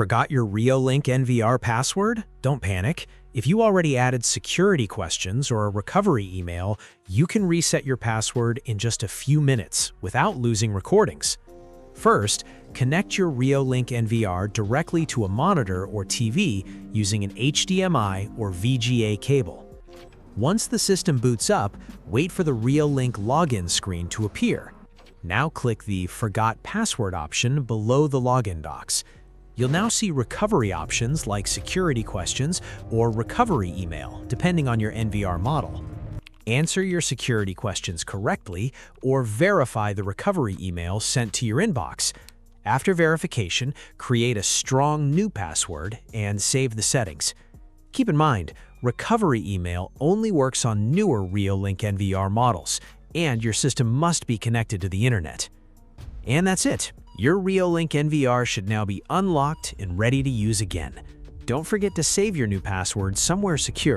Forgot your Reolink NVR password? Don't panic. If you already added security questions or a recovery email, you can reset your password in just a few minutes without losing recordings. First, connect your Reolink NVR directly to a monitor or TV using an HDMI or VGA cable. Once the system boots up, wait for the Reolink login screen to appear. Now click the Forgot Password option below the login docs. You'll now see recovery options like security questions or recovery email, depending on your NVR model. Answer your security questions correctly or verify the recovery email sent to your inbox. After verification, create a strong new password and save the settings. Keep in mind, recovery email only works on newer Reolink NVR models, and your system must be connected to the internet. And that's it. Your Reolink NVR should now be unlocked and ready to use again. Don't forget to save your new password somewhere secure.